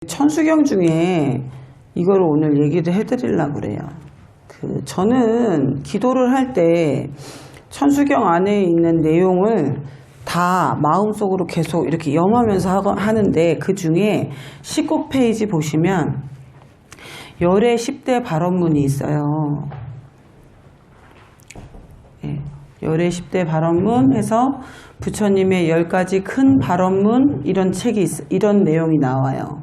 천수경 중에 이걸 오늘 얘기를 해드리려고 그래요. 저는 기도를 할 때 천수경 안에 있는 내용을 다 마음속으로 계속 이렇게 염하면서 하는데, 그 중에 19페이지 보시면 열의 10대 발언문이 있어요. 예, 열의 10대 발언문 해서 부처님의 10가지 큰 발언문, 이런 책이 이런 내용이 나와요.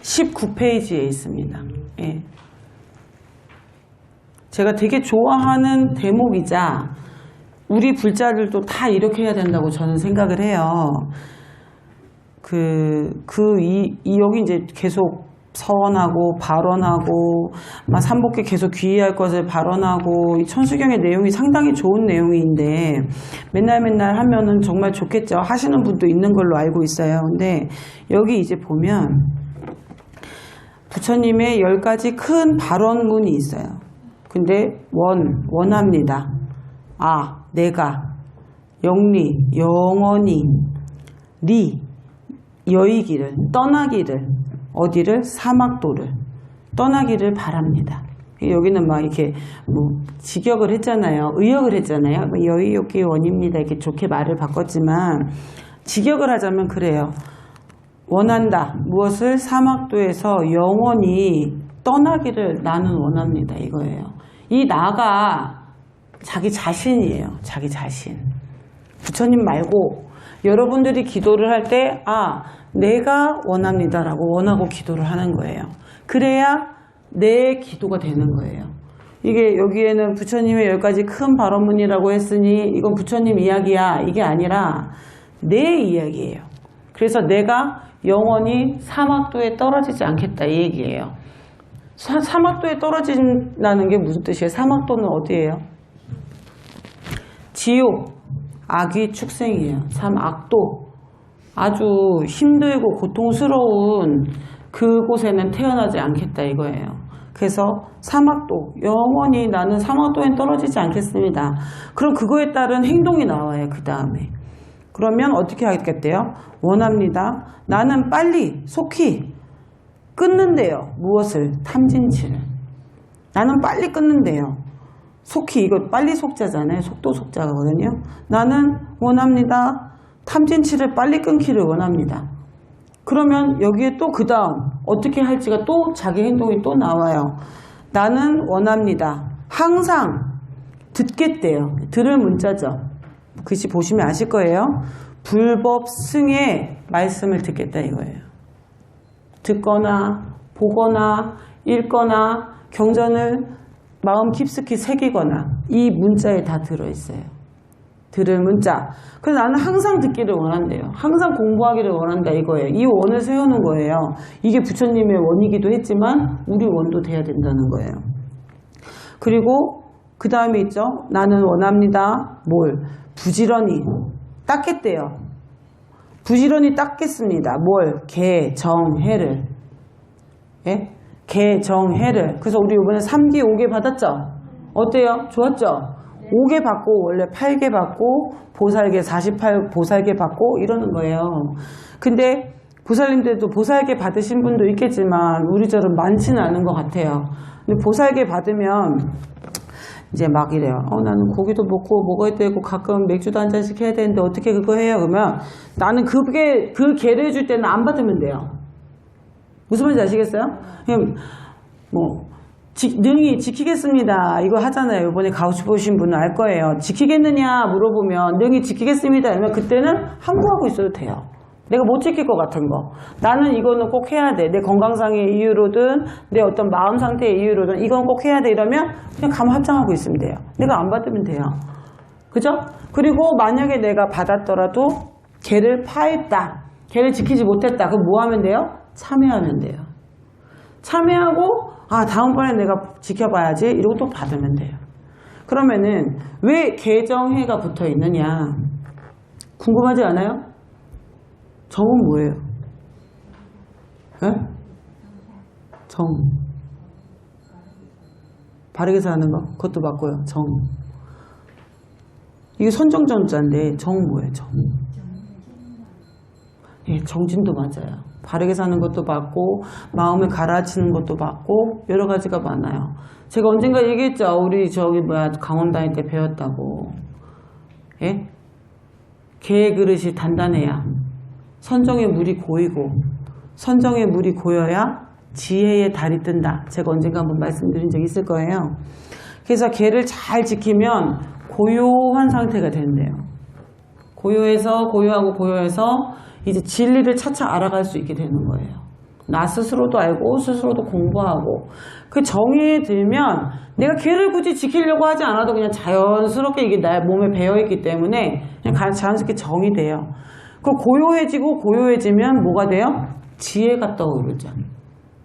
19페이지에 있습니다. 예. 제가 되게 좋아하는 대목이자 우리 불자들도 다 이렇게 해야 된다고 저는 생각을 해요. 여기 이제 계속 서원하고 발언하고 막 삼복계 계속 귀의할 것을 발언하고, 이 천수경의 내용이 상당히 좋은 내용인데 맨날 하면은 정말 좋겠죠. 하시는 분도 있는 걸로 알고 있어요. 근데 여기 이제 보면 부처님의 10가지 큰 발언문이 있어요. 근데 원합니다. 내가, 영리, 영원히, 여의기를, 떠나기를, 어디를? 사막도를 떠나기를 바랍니다. 여기는 막 이렇게 직역을 했잖아요. 의역을 했잖아요. 여의욕기 원입니다. 이렇게 좋게 말을 바꿨지만, 직역을 하자면 그래요. 원한다. 무엇을? 사막도에서 영원히 떠나기를 나는 원합니다. 이거예요. 이 나가 자기 자신이에요. 자기 자신. 부처님 말고 여러분들이 기도를 할 때 내가 원합니다라고 원하고 기도를 하는 거예요. 그래야 내 기도가 되는 거예요. 이게 여기에는 부처님의 10가지 큰 발언문이라고 했으니 이건 부처님 이야기야, 이게 아니라 내 이야기예요. 그래서 내가 영원히 사막도에 떨어지지 않겠다, 이 얘기예요. 사막도에 떨어진다는 게 무슨 뜻이에요? 사막도는 어디예요? 지옥, 악귀 축생이에요. 악도. 아주 힘들고 고통스러운 그곳에는 태어나지 않겠다, 이거예요. 그래서 사막도, 영원히 나는 사막도엔 떨어지지 않겠습니다. 그럼 그거에 따른 행동이 나와요. 그 다음에 그러면 어떻게 하겠대요? 원합니다. 나는 빨리 속히 끊는데요. 무엇을? 탐진치를. 나는 빨리 끊는데요. 속히, 이거 빨리 속자잖아요. 속도 속자거든요. 나는 원합니다. 탐진치를 빨리 끊기를 원합니다. 그러면 여기에 또 그 다음 어떻게 할지가 또 자기 행동이 또 나와요. 나는 원합니다. 항상 듣겠대요. 들을 문자죠. 글씨 보시면 아실 거예요. 불법 승의 말씀을 듣겠다, 이거예요. 듣거나 보거나 읽거나 경전을 마음 깊숙이 새기거나, 이 문자에 다 들어있어요. 들을 문자. 그래서 나는 항상 듣기를 원한대요. 항상 공부하기를 원한다, 이거예요. 이 원을 세우는 거예요. 이게 부처님의 원이기도 했지만 우리 원도 돼야 된다는 거예요. 그리고 그 다음에 있죠. 나는 원합니다. 뭘? 부지런히 닦겠대요. 부지런히 닦겠습니다. 뭘? 개정해를. 예? 개정해를. 그래서 우리 이번에 3기 5개 받았죠? 어때요? 좋았죠? 5개 받고 원래 8개 받고 보살계 48 보살계 받고 이러는 거예요. 근데 보살님들도 보살계 받으신 분도 있겠지만 우리처럼 많지는 않은 것 같아요. 근데 보살계 받으면 이제 막 이래요. 나는 고기도 먹어야 되고 가끔 맥주도 한 잔씩 해야 되는데 어떻게 그거 해요? 그러면 나는 그 개를 해줄 때는 안 받으면 돼요. 무슨 말인지 아시겠어요? 그냥 능히 지키겠습니다. 이거 하잖아요. 이번에 가보신 분은 알 거예요. 지키겠느냐 물어보면 능히 지키겠습니다. 그러면 그때는 항구하고 있어도 돼요. 내가 못 지킬 것 같은 거. 나는 이거는 꼭 해야 돼. 내 건강상의 이유로든 내 어떤 마음 상태의 이유로든 이건 꼭 해야 돼. 이러면 그냥 감 합장하고 있으면 돼요. 내가 안 받으면 돼요. 그죠? 그리고 만약에 내가 받았더라도 걔를 파했다. 걔를 지키지 못했다. 그럼 뭐 하면 돼요? 참여하면 돼요. 참여하고 다음번에 내가 지켜봐야지 이러고 또 받으면 돼요. 그러면은 왜 개정해가 붙어 있느냐 궁금하지 않아요? 정은 뭐예요? 에? 정. 바르게 사는 거? 그것도 맞고요. 정. 이게 선정정자인데 정 뭐예요? 정. 예, 정진도 맞아요. 바르게 사는 것도 맞고 마음을 가라앉히는 것도 맞고 여러 가지가 많아요. 제가 언젠가 얘기했죠. 우리 강원 다닐 때 배웠다고. 예? 개의 그릇이 단단해야 선정의 물이 고이고 선정의 물이 고여야 지혜의 달이 뜬다. 제가 언젠가 한번 말씀드린 적이 있을 거예요. 그래서 개를 잘 지키면 고요한 상태가 된대요. 고요해서 이제 진리를 차차 알아갈 수 있게 되는 거예요. 나 스스로도 알고 스스로도 공부하고 그 정의에 들면 내가 개를 굳이 지키려고 하지 않아도 그냥 자연스럽게 이게 나의 몸에 배어있기 때문에 그냥 자연스럽게 정이 돼요. 그리고 고요해지면 뭐가 돼요? 지혜가 떠오르죠.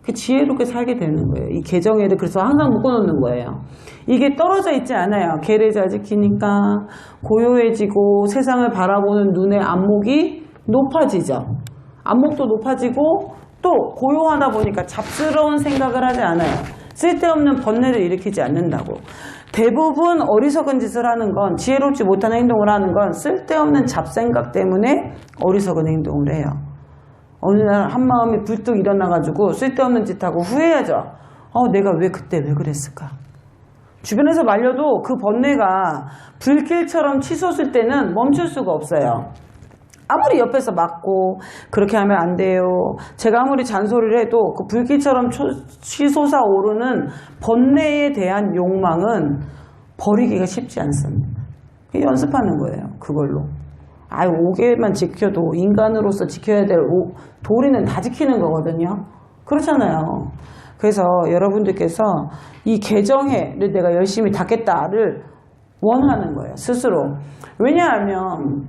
그 지혜롭게 살게 되는 거예요. 이 개정애를 그래서 항상 묶어놓는 거예요. 이게 떨어져 있지 않아요. 개를 잘 지키니까 고요해지고 세상을 바라보는 눈의 안목이 높아지죠. 안목도 높아지고 또 고요하다 보니까 잡스러운 생각을 하지 않아요. 쓸데없는 번뇌를 일으키지 않는다고. 대부분 어리석은 짓을 하는 건 지혜롭지 못한 행동을 하는 건 쓸데없는 잡생각 때문에 어리석은 행동을 해요. 어느 날 한마음이 불뚝 일어나가지고 쓸데없는 짓하고 후회하죠. 내가 그때 왜 그랬을까? 주변에서 말려도 그 번뇌가 불길처럼 치솟을 때는 멈출 수가 없어요. 아무리 옆에서 막고 그렇게 하면 안 돼요. 제가 아무리 잔소리를 해도 그 불길처럼 치솟아 오르는 번뇌에 대한 욕망은 버리기가 쉽지 않습니다. 연습하는 거예요. 그걸로. 5개만 지켜도 인간으로서 지켜야 될 도리는 다 지키는 거거든요. 그렇잖아요. 그래서 여러분들께서 이 개정해를 내가 열심히 닦겠다를 원하는 거예요. 스스로. 왜냐하면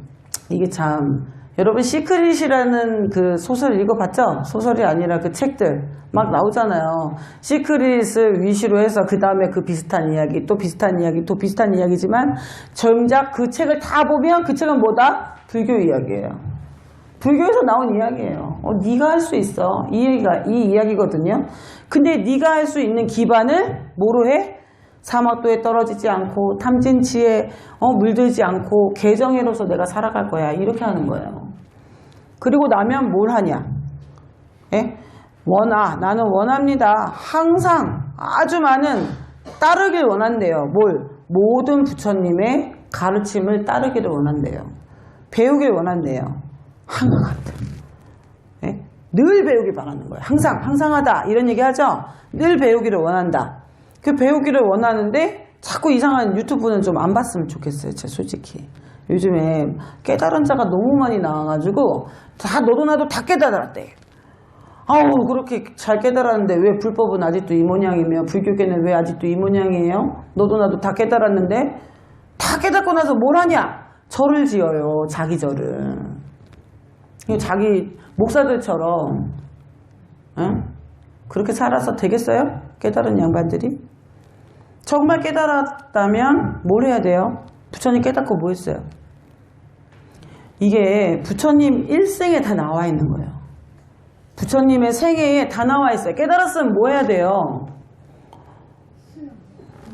이게 참 여러분 시크릿이라는 그 소설 읽어봤죠? 소설이 아니라 그 책들 막 나오잖아요. 시크릿을 위시로 해서 그 다음에 그 비슷한 이야기 또 비슷한 이야기 또 비슷한 이야기지만 정작 그 책을 다 보면 그 책은 뭐다? 불교 이야기예요. 불교에서 나온 이야기예요. 네가 할 수 있어. 이 이야기거든요. 근데 네가 할 수 있는 기반을 뭐로 해? 사막도에 떨어지지 않고 탐진치에 물들지 않고 개정애로서 내가 살아갈 거야. 이렇게 하는 거예요. 그리고 나면 뭘 하냐? 예? 나는 원합니다. 항상 아주 많은 따르길 원한대요. 모든 부처님의 가르침을 따르기를 원한대요. 배우길 원한대요. 항하다. 예? 늘 배우길 바라는 거예요. 항상하다 이런 얘기 하죠? 늘 배우기를 원한다. 그 배우기를 원하는데 자꾸 이상한 유튜브는 좀 안 봤으면 좋겠어요. 제가 솔직히. 요즘에 깨달은 자가 너무 많이 나와가지고 너도 나도 다 깨달았대. 그렇게 잘 깨달았는데 왜 불법은 아직도 이 모양이며 불교계는 왜 아직도 이 모양이에요? 너도 나도 다 깨달았는데 다 깨닫고 나서 뭘 하냐? 절을 지어요. 자기 절을. 자기 목사들처럼 그렇게 살아서 되겠어요? 깨달은 양반들이? 정말 깨달았다면 뭘 해야 돼요? 부처님 깨닫고 뭐 했어요? 이게 부처님 일생에 다 나와 있는 거예요. 부처님의 생애에 다 나와 있어요. 깨달았으면 뭐 해야 돼요?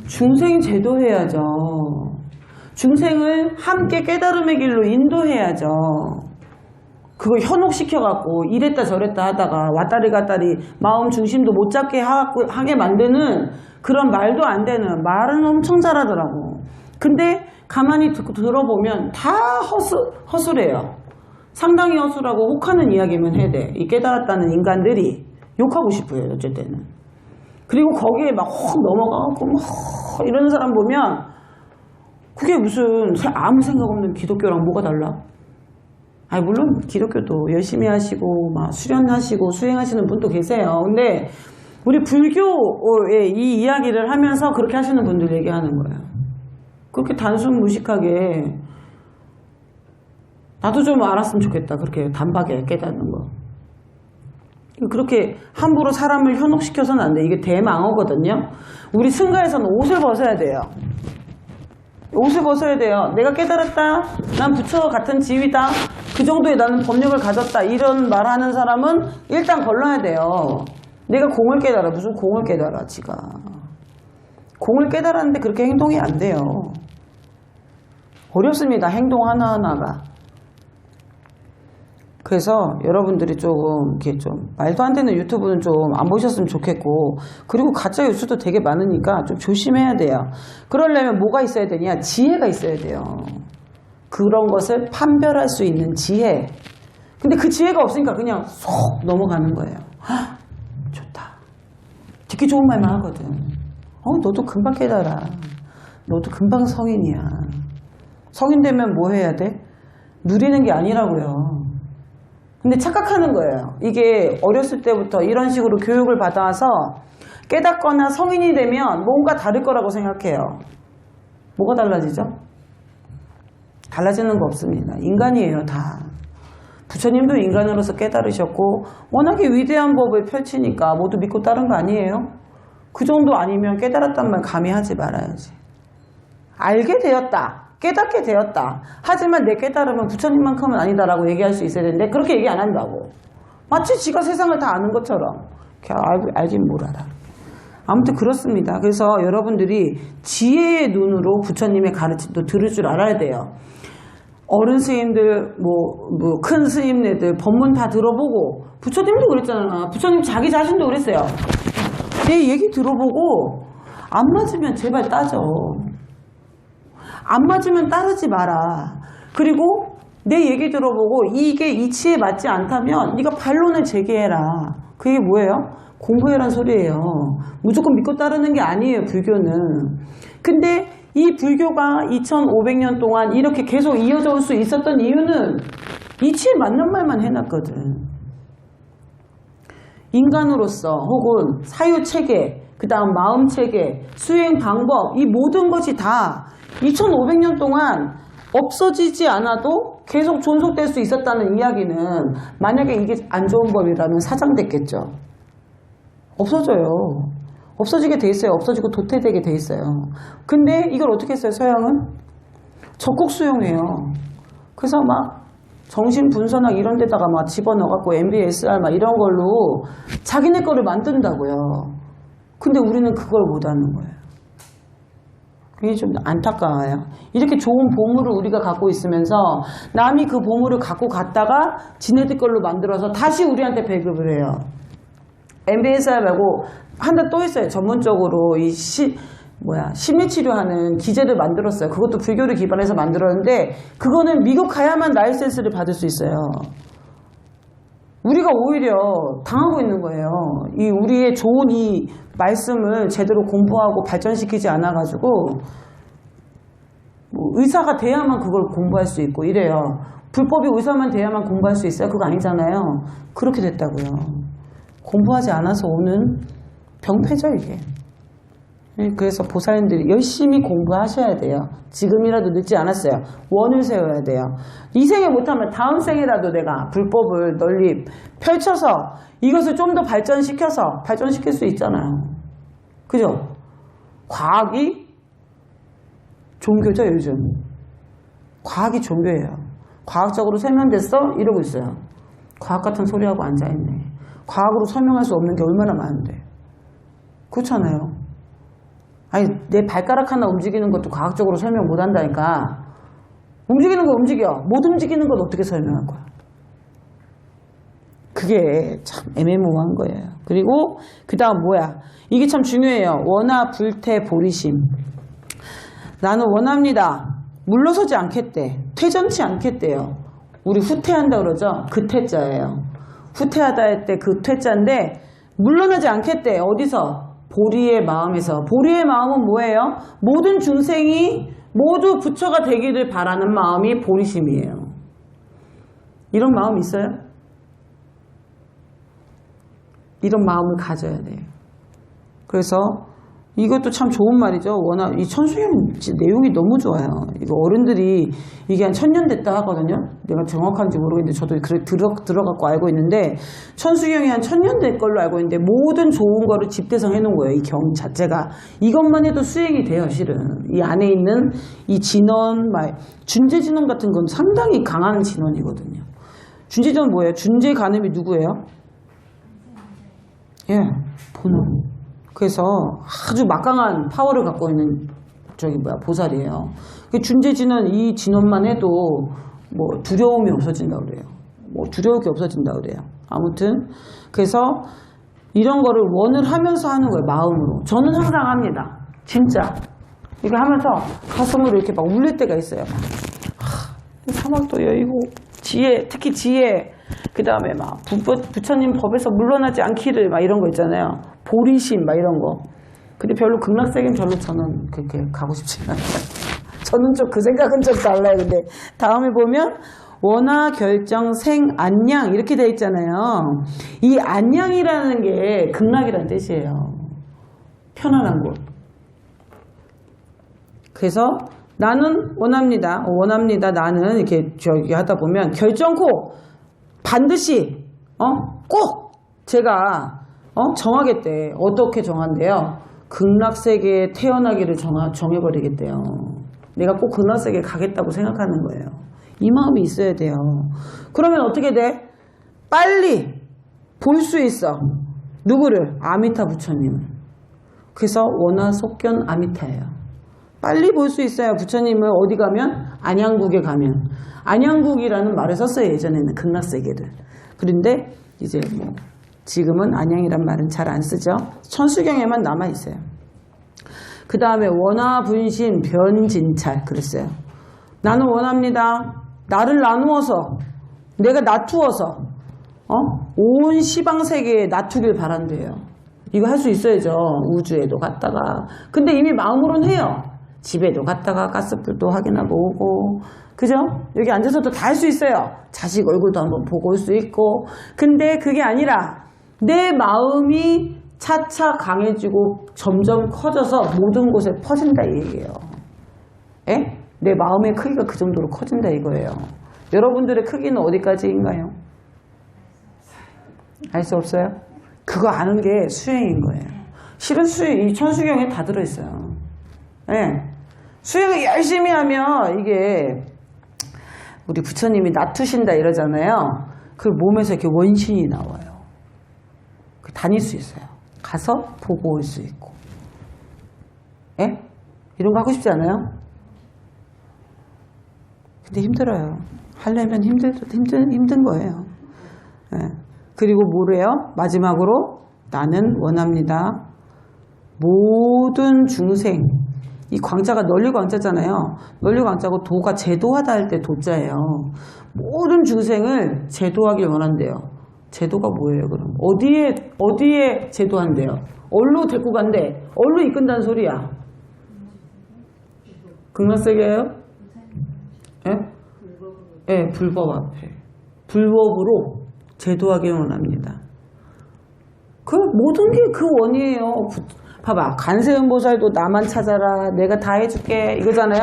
중생 제도해야죠. 중생을 함께 깨달음의 길로 인도해야죠. 그걸 현혹시켜갖고 이랬다 저랬다 하다가 왔다리 갔다리 마음 중심도 못 잡게 하게 만드는 그런 말도 안 되는 말은 엄청 잘하더라고. 근데 가만히 들어보면 다 허술해요. 상당히 허술하고 혹하는 이야기만 해야 돼. 이 깨달았다는 인간들이 욕하고 싶어요. 어쩔 때는. 그리고 거기에 막 넘어가고 막 이러는 사람 보면 그게 무슨 아무 생각 없는 기독교랑 뭐가 달라? 물론 기독교도 열심히 하시고 막 수련하시고 수행하시는 분도 계세요. 근데 우리 불교의 이 이야기를 하면서 그렇게 하시는 분들 얘기하는 거예요. 그렇게 단순 무식하게 나도 좀 알았으면 좋겠다. 그렇게 단박에 깨닫는 거. 그렇게 함부로 사람을 현혹시켜서는 안 돼. 이게 대망어거든요. 우리 승가에서는 옷을 벗어야 돼요. 옷을 벗어야 돼요. 내가 깨달았다. 난 부처 같은 지위다. 그 정도의 나는 법력을 가졌다. 이런 말하는 사람은 일단 걸러야 돼요. 내가 공을 깨달아. 무슨 공을 깨달아 지가. 공을 깨달았는데 그렇게 행동이 안 돼요. 어렵습니다. 행동 하나하나가. 그래서 여러분들이 조금 이렇게 좀 말도 안 되는 유튜브는 좀 안 보셨으면 좋겠고, 그리고 가짜 뉴스도 되게 많으니까 좀 조심해야 돼요. 그러려면 뭐가 있어야 되냐? 지혜가 있어야 돼요. 그런 것을 판별할 수 있는 지혜. 근데 그 지혜가 없으니까 그냥 쏙 넘어가는 거예요. 헉, 좋다. 듣기 좋은 말만 하거든. 너도 금방 깨달아. 너도 금방 성인이야. 성인 되면 뭐 해야 돼? 누리는 게 아니라고요. 근데 착각하는 거예요. 이게 어렸을 때부터 이런 식으로 교육을 받아서 깨닫거나 성인이 되면 뭔가 다를 거라고 생각해요. 뭐가 달라지죠? 달라지는 거 없습니다. 인간이에요, 다. 부처님도 인간으로서 깨달으셨고 워낙에 위대한 법을 펼치니까 모두 믿고 따른 거 아니에요? 그 정도 아니면 깨달았단 말 감히 하지 말아야지. 알게 되었다. 깨닫게 되었다. 하지만 내 깨달음은 부처님만큼은 아니다라고 얘기할 수 있어야 되는데 그렇게 얘기 안 한다고. 마치 지가 세상을 다 아는 것처럼. 알긴 뭘 알아. 아무튼 그렇습니다. 그래서 여러분들이 지혜의 눈으로 부처님의 가르침도 들을 줄 알아야 돼요. 어른 스님들, 큰 스님네들 법문 다 들어보고, 부처님도 그랬잖아. 부처님 자기 자신도 그랬어요. 내 얘기 들어보고 안 맞으면 제발 따져. 안 맞으면 따르지 마라. 그리고 내 얘기 들어보고 이게 이치에 맞지 않다면 네가 반론을 제기해라. 그게 뭐예요? 공부해란 소리예요. 무조건 믿고 따르는 게 아니에요, 불교는. 근데 이 불교가 2500년 동안 이렇게 계속 이어져 올 수 있었던 이유는 이치에 맞는 말만 해놨거든. 인간으로서 혹은 사유체계, 그 다음 마음체계, 수행 방법, 이 모든 것이 다 2500년 동안 없어지지 않아도 계속 존속될 수 있었다는 이야기는 만약에 이게 안 좋은 법이라면 사장됐겠죠. 없어져요. 없어지게 돼 있어요. 없어지고 도태되게 돼 있어요. 근데 이걸 어떻게 했어요, 서양은? 적극 수용해요. 그래서 막 정신분석학 이런 데다가 막 집어넣어갖고 MBSR 막 이런 걸로 자기네 거를 만든다고요. 근데 우리는 그걸 못하는 거예요. 그게 좀 안타까워요. 이렇게 좋은 보물을 우리가 갖고 있으면서 남이 그 보물을 갖고 갔다가 지네들 걸로 만들어서 다시 우리한테 배급을 해요. MBSR 말고 한 대 또 있어요. 전문적으로 심리치료하는 기제를 만들었어요. 그것도 불교를 기반해서 만들었는데 그거는 미국 가야만 라이센스를 받을 수 있어요. 우리가 오히려 당하고 있는 거예요. 우리의 좋은 이 말씀을 제대로 공부하고 발전시키지 않아가지고 의사가 돼야만 그걸 공부할 수 있고 이래요. 불법이 의사만 돼야만 공부할 수 있어요? 그거 아니잖아요. 그렇게 됐다고요. 공부하지 않아서 오는 병폐죠, 이게. 그래서 보살님들이 열심히 공부하셔야 돼요. 지금이라도 늦지 않았어요. 원을 세워야 돼요. 이 생에 못하면 다음 생에라도 내가 불법을 널리 펼쳐서 이것을 좀 더 발전시킬 수 있잖아요. 그죠? 과학이 종교죠, 요즘. 과학이 종교예요. 과학적으로 설명됐어? 이러고 있어요. 과학 같은 소리하고 앉아있네. 과학으로 설명할 수 없는 게 얼마나 많은데. 그렇잖아요. 아니, 내 발가락 하나 움직이는 것도 과학적으로 설명 못 한다니까. 움직이는 거 움직여. 못 움직이는 건 어떻게 설명할 거야? 그게 참 애매모호한 거예요. 그리고 그 다음 뭐야? 이게 참 중요해요. 원하 불태 보리심. 나는 원합니다. 물러서지 않겠대. 퇴전치 않겠대요. 우리 후퇴한다 그러죠? 그 퇴자예요. 후퇴하다 할 때 그 퇴자인데 물러나지 않겠대. 어디서? 보리의 마음에서. 보리의 마음은 뭐예요? 모든 중생이 모두 부처가 되기를 바라는 마음이 보리심이에요. 이런 마음 있어요? 이런 마음을 가져야 돼요. 그래서 이것도 참 좋은 말이죠. 워낙 이 천수경 내용이 너무 좋아요. 이거 어른들이 이게 한 1000년 됐다 하거든요. 내가 정확한지 모르겠는데 저도 그래 들어갖고 알고 있는데 천수경이 한 1000년 된 걸로 알고 있는데 모든 좋은 거를 집대성 해놓은 거예요. 이 경 자체가. 이것만 해도 수행이 돼요, 실은. 이 안에 있는 이 진원, 준재진원 같은 건 상당히 강한 진원이거든요. 준재진원 뭐예요? 준재 가늠이 누구예요? 예, 본원. 그래서 아주 막강한 파워를 갖고 있는 보살이에요. 준재진은 이 진원만 해도 두려움이 없어진다고 그래요. 뭐 두려울 게 없어진다 그래요. 아무튼 그래서 이런 거를 원을 하면서 하는 거예요. 마음으로. 저는 항상 합니다. 진짜 이거 하면서 가슴으로 이렇게 막 울릴 때가 있어요. 사막도 여의고 지혜, 특히 지혜, 그 다음에 막 부처님 법에서 물러나지 않기를 막 이런 거 있잖아요. 보리심 막 이런 거. 근데 별로 극락세계는 별로 저는 그렇게 가고 싶지 않아요. 저는 좀 그 생각은 좀 달라요. 근데 다음에 보면 원화 결정 생 안양 이렇게 돼 있잖아요. 이 안양이라는 게 극락이라는 뜻이에요. 편안한 곳. 그래서 나는 원합니다. 나는 이렇게 저기 하다 보면 결정코 반드시 꼭 제가 정하겠대. 어떻게 정한대요? 극락세계에 태어나기를 정해버리겠대요. 내가 꼭 극락세계에 가겠다고 생각하는 거예요. 이 마음이 있어야 돼요. 그러면 어떻게 돼? 빨리 볼 수 있어. 누구를? 아미타 부처님. 그래서 원화속견 아미타예요. 빨리 볼 수 있어요. 부처님을 어디 가면? 안양국에 가면. 안양국이라는 말을 썼어요. 예전에는 극락세계를. 그런데 이제 뭐 지금은 안양이란 말은 잘 안 쓰죠. 천수경에만 남아있어요. 그 다음에 원화분신 변진찰 그랬어요. 나는 원합니다. 나를 나누어서 내가 나투어서 온 시방세계에 나투길 바란대요. 이거 할 수 있어야죠. 우주에도 갔다가. 근데 이미 마음으로는 해요. 집에도 갔다가 가스불도 확인하고 오고, 그죠? 여기 앉아서도 다 할 수 있어요. 자식 얼굴도 한번 보고 올 수 있고. 근데 그게 아니라 내 마음이 차차 강해지고 점점 커져서 모든 곳에 퍼진다 이 얘기예요. 에? 내 마음의 크기가 그 정도로 커진다 이거예요. 여러분들의 크기는 어디까지인가요? 알 수 없어요? 그거 아는 게 수행인 거예요. 실은 이 천수경에 다 들어있어요. 네. 수행을 열심히 하면 이게 우리 부처님이 놔두신다 이러잖아요. 그 몸에서 이렇게 원신이 나와요. 다닐 수 있어요. 가서 보고 올 수 있고. 예? 이런 거 하고 싶지 않아요? 근데 힘들어요. 하려면 힘든 거예요. 예. 그리고 뭐래요? 마지막으로 나는 원합니다. 모든 중생. 이 광자가 널리 광자잖아요. 널리 광자고 도가 제도하다 할 때 도자예요. 모든 중생을 제도하길 원한대요. 제도가 뭐예요, 그럼? 어디에 제도한대요? 어디로 데리고 간대? 어디로 이끈다는 소리야? 극락세계예요? 예? 예, 불법 앞에. 불법으로 제도하길 원합니다. 그 모든 게 그 원이에요. 봐봐. 간세음보살도 나만 찾아라. 내가 다 해줄게. 이거잖아요.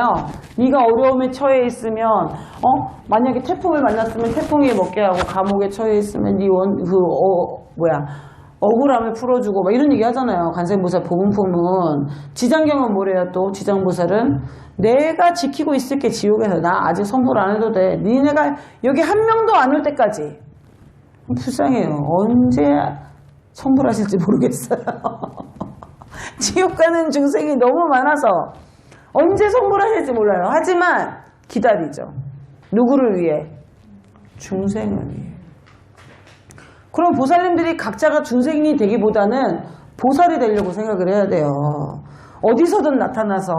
네가 어려움에 처해 있으면 만약에 태풍을 만났으면 태풍이 먹게 하고 감옥에 처해 있으면 억울함을 풀어주고 막 이런 얘기 하잖아요. 간세음보살 복음품은. 지장경은 뭐래요 또? 지장보살은 내가 지키고 있을게 지옥에서. 나 아직 선물 안 해도 돼. 니네가 여기 한 명도 안 올 때까지. 불쌍해요. 언제 선물하실지 모르겠어요. 지옥 가는 중생이 너무 많아서 언제 선물하실지 몰라요. 하지만 기다리죠. 누구를 위해? 중생을 위해. 그럼 보살님들이 각자가 중생이 되기보다는 보살이 되려고 생각을 해야 돼요. 어디서든 나타나서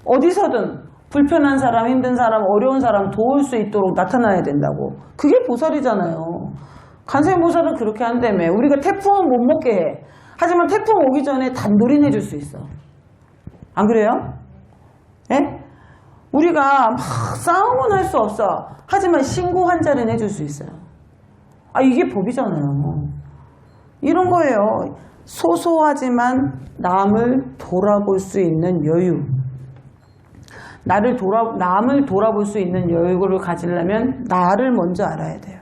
어디서든 불편한 사람, 힘든 사람, 어려운 사람 도울 수 있도록 나타나야 된다고. 그게 보살이잖아요. 간세음보살은 그렇게 한다며. 우리가 태풍은 못 먹게 해. 하지만 태풍 오기 전에 단도리 내줄 수 있어. 안 그래요? 예? 우리가 막 싸움은 할 수 없어. 하지만 신고 환자는 해줄 수 있어요. 이게 법이잖아요. 이런 거예요. 소소하지만 남을 돌아볼 수 있는 여유. 남을 돌아볼 수 있는 여유를 가지려면 나를 먼저 알아야 돼요.